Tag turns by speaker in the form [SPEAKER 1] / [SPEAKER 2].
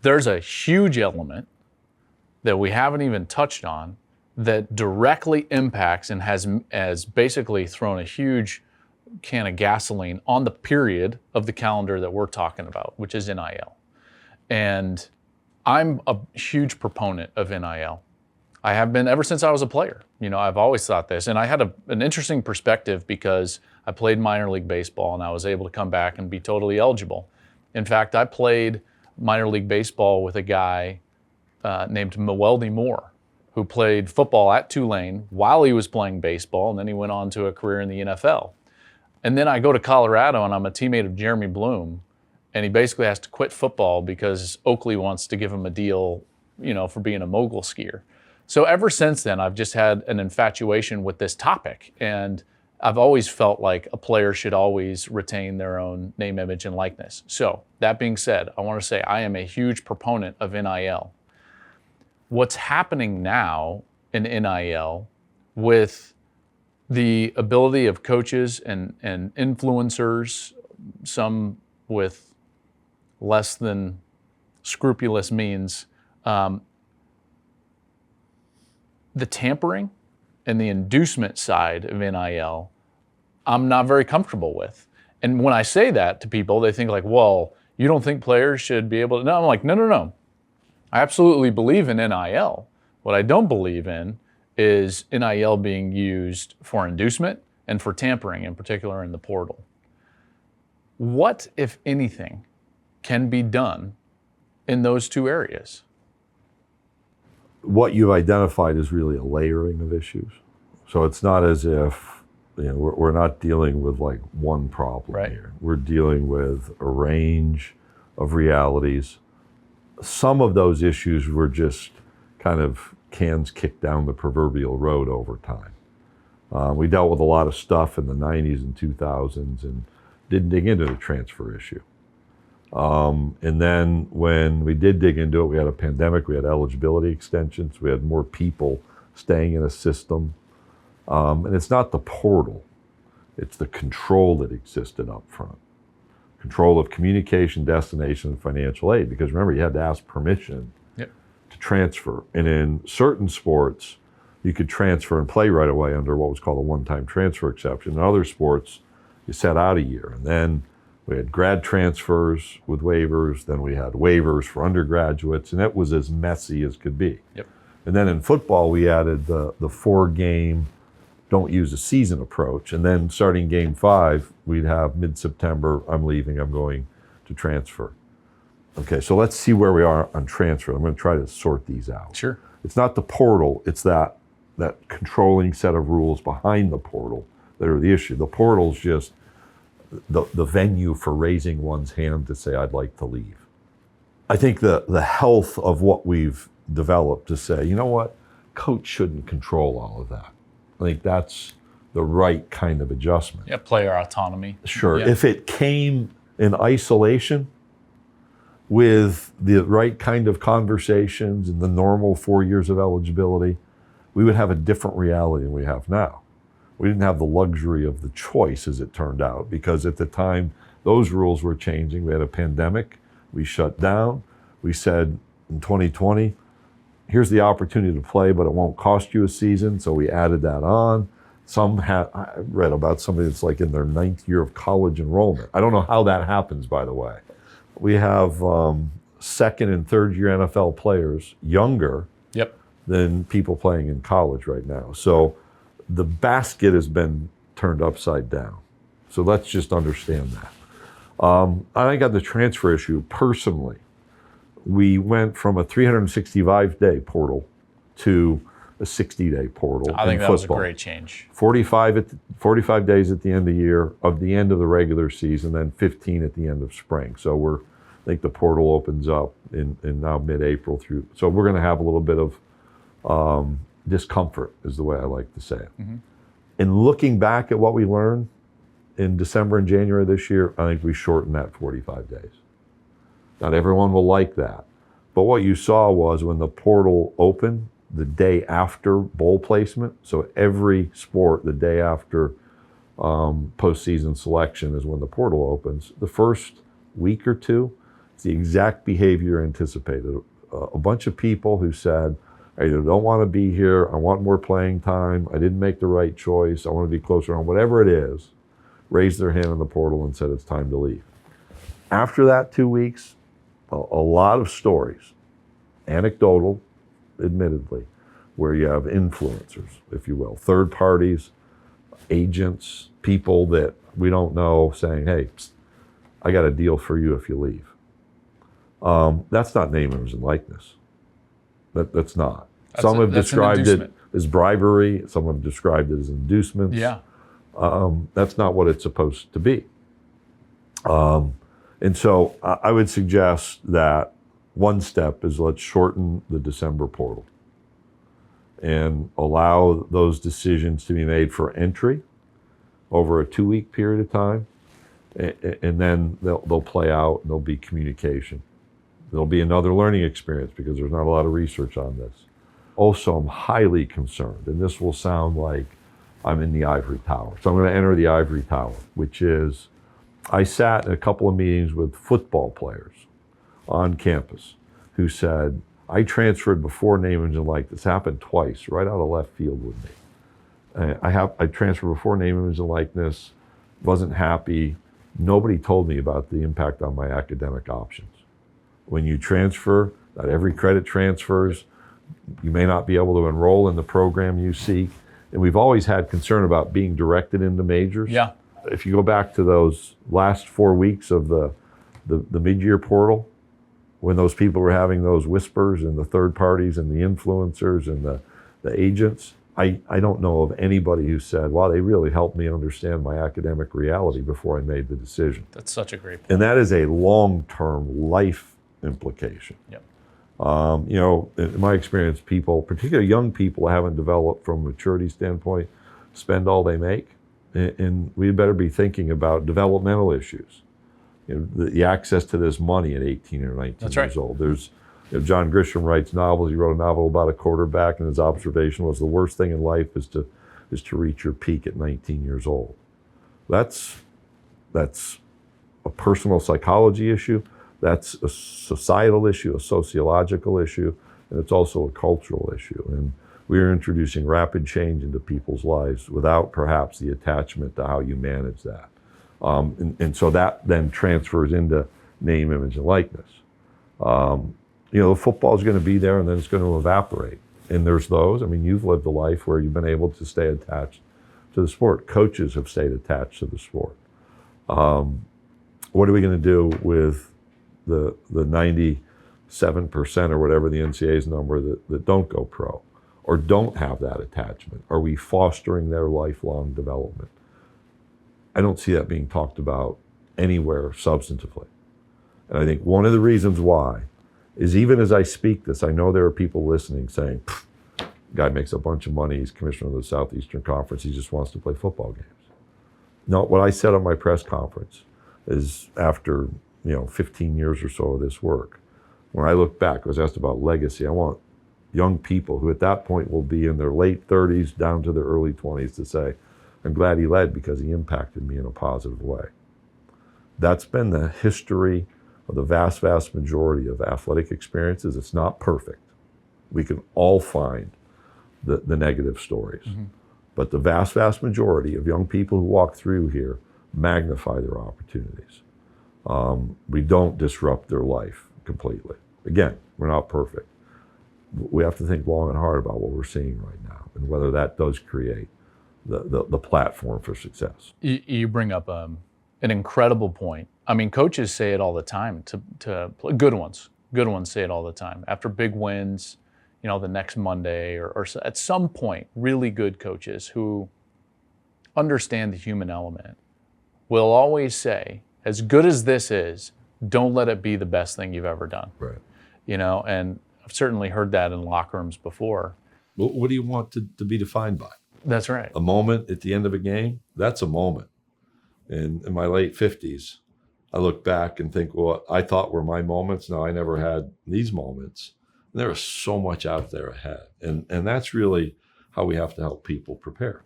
[SPEAKER 1] there's a huge element that we haven't even touched on that directly impacts and has basically thrown a huge can of gasoline on the period of the calendar that we're talking about, which is NIL. And I'm a huge proponent of NIL. I have been ever since I was a player. I've always thought this. And I had an interesting perspective because I played minor league baseball and I was able to come back and be totally eligible. In fact, I played minor league baseball with a guy named Meweldy Moore, who played football at Tulane while he was playing baseball, and then he went on to a career in the NFL. And then I go to Colorado and I'm a teammate of Jeremy Bloom, and he basically has to quit football because Oakley wants to give him a deal, for being a mogul skier. So ever since then, I've just had an infatuation with this topic, and I've always felt like a player should always retain their own name, image, and likeness. So that being said, I want to say I am a huge proponent of NIL. What's happening now in NIL with the ability of coaches and influencers, some with less than scrupulous means, the tampering and the inducement side of NIL, I'm not very comfortable with. And when I say that to people, they think like, well, you don't think players should be able to? No, I'm like, no. I absolutely believe in NIL. What I don't believe in is NIL being used for inducement and for tampering, in particular in the portal. What, if anything, can be done in those two areas?
[SPEAKER 2] What you've identified is really a layering of issues. So it's not as if we're not dealing with like one problem here. We're dealing with a range of realities. Some of those issues were just kind of cans kicked down the proverbial road over time. We dealt with a lot of stuff in the 90s and 2000s and didn't dig into the transfer issue. And then when we did dig into it, we had a pandemic, we had eligibility extensions, we had more people staying in a system. And it's not the portal, it's the control that existed up front. Control of communication, destination, and financial aid. Because remember, you had to ask permission to transfer. And in certain sports, you could transfer and play right away under what was called a one-time transfer exception. In other sports, you sat out a year. And then we had grad transfers with waivers, then we had waivers for undergraduates, and it was as messy as could be. And then in football, we added the 4-game, don't use a season approach. And then starting game 5, we'd have mid-September, I'm leaving, I'm going to transfer. Okay, so let's see where we are on transfer. I'm going to try to sort these out.
[SPEAKER 1] Sure.
[SPEAKER 2] It's not the portal, it's that controlling set of rules behind the portal that are the issue. The portal's just the venue for raising one's hand to say, I'd like to leave. I think the health of what we've developed to say, you know what, coach shouldn't control all of that. I think that's the right kind of adjustment.
[SPEAKER 1] Yeah, player autonomy.
[SPEAKER 2] Sure. Yeah. If it came in isolation with the right kind of conversations and the normal 4 years of eligibility, we would have a different reality than we have now. We didn't have the luxury of the choice, as it turned out, because at the time those rules were changing. We had a pandemic, we shut down. We said in 2020, here's the opportunity to play, but it won't cost you a season. So we added that on. I read about somebody that's like in their 9th year of college enrollment. I don't know how that happens, by the way. We have second and third year NFL players younger than people playing in college right now. So the basket has been turned upside down. So let's just understand that. I think on the transfer issue, personally, we went from a 365-day portal to a 60-day portal.
[SPEAKER 1] I think
[SPEAKER 2] that
[SPEAKER 1] was a great change.
[SPEAKER 2] 45 days at the end of the year, of the end of the regular season, then 15 at the end of spring. So I think the portal opens up in now mid-April through. So we're going to have a little bit of discomfort, is the way I like to say it. Mm-hmm. In looking back at what we learned in December and January this year, I think we shortened that 45 days. Not everyone will like that. But what you saw was when the portal opened, the day after bowl placement, so every sport, the day after postseason selection is when the portal opens. The first week or two, It's the exact behavior anticipated. A bunch of people who said, I either don't want to be here, I want more playing time, I didn't make the right choice, I want to be closer on, whatever it is, raised their hand in the portal and said it's time to leave. After that 2 weeks, a lot of stories, anecdotal, admittedly, where you have influencers, if you will, third parties, agents, people that we don't know saying, hey, psst, I got a deal for you if you leave. That's not name, image, and likeness. That's not. Some have described it as bribery. Some have described it as inducements.
[SPEAKER 1] Yeah.
[SPEAKER 2] That's not what it's supposed to be. And so I would suggest that one step is let's shorten the December portal and allow those decisions to be made for entry over a 2-week period of time. And then they'll play out and there'll be communication. There'll be another learning experience because there's not a lot of research on this. Also, I'm highly concerned, and this will sound like I'm in the ivory tower. So I'm going to enter the ivory tower, which is, I sat in a couple of meetings with football players on campus who said, I transferred before name, image, and likeness. This happened twice, right out of left field with me. I transferred before name, image, and likeness, wasn't happy. Nobody told me about the impact on my academic options. When you transfer, not every credit transfers. You may not be able to enroll in the program you seek. And we've always had concern about being directed into majors.
[SPEAKER 1] Yeah.
[SPEAKER 2] If you go back to those last 4 weeks of the mid-year portal, when those people were having those whispers and the third parties and the influencers and the agents, I don't know of anybody who said, wow, they really helped me understand my academic reality before I made the decision.
[SPEAKER 1] That's such a great point.
[SPEAKER 2] And that is a long-term life implication.
[SPEAKER 1] Yep.
[SPEAKER 2] In my experience, people, particularly young people, haven't developed from a maturity standpoint, spend all they make. And we better be thinking about developmental issues. The access to this money at 18 or 19
[SPEAKER 1] That's
[SPEAKER 2] years
[SPEAKER 1] right.
[SPEAKER 2] old. There's, John Grisham writes novels. He wrote a novel about a quarterback, and his observation was the worst thing in life is to reach your peak at 19 years old. That's a personal psychology issue. That's a societal issue, a sociological issue, and it's also a cultural issue. And we are introducing rapid change into people's lives without perhaps the attachment to how you manage that. And so that then transfers into name, image, and likeness. Football is going to be there and then it's going to evaporate. And there's those, you've lived a life where you've been able to stay attached to the sport. Coaches have stayed attached to the sport. What are we going to do with the 97% or whatever the NCAA's number that don't go pro or don't have that attachment? Are we fostering their lifelong development? I don't see that being talked about anywhere substantively. And I think one of the reasons why is, even as I speak this, I know there are people listening saying, guy makes a bunch of money, he's commissioner of the Southeastern Conference, he just wants to play football games. No, what I said on my press conference is, after 15 years or so of this work, when I look back, I was asked about legacy. I want young people who at that point will be in their late 30s down to their early 20s to say, I'm glad he led because he impacted me in a positive way. That's been the history of the vast, vast majority of athletic experiences. It's not perfect. We can all find the negative stories. Mm-hmm. But the vast, vast majority of young people who walk through here magnify their opportunities. We don't disrupt their life completely. Again, we're not perfect. We have to think long and hard about what we're seeing right now and whether that does create the platform for success.
[SPEAKER 1] You bring up an incredible point. Coaches say it all the time to good ones say it all the time. After big wins, the next Monday or at some point, really good coaches who understand the human element will always say, as good as this is, don't let it be the best thing you've ever done.
[SPEAKER 2] Right.
[SPEAKER 1] And I've certainly heard that in locker rooms before.
[SPEAKER 2] Well, what do you want to be defined by?
[SPEAKER 1] That's right.
[SPEAKER 2] A moment at the end of a game, that's a moment. In my late 50s, I look back and think, well, I thought were my moments. No, I never had these moments. And there is so much out there ahead. And that's really how we have to help people prepare.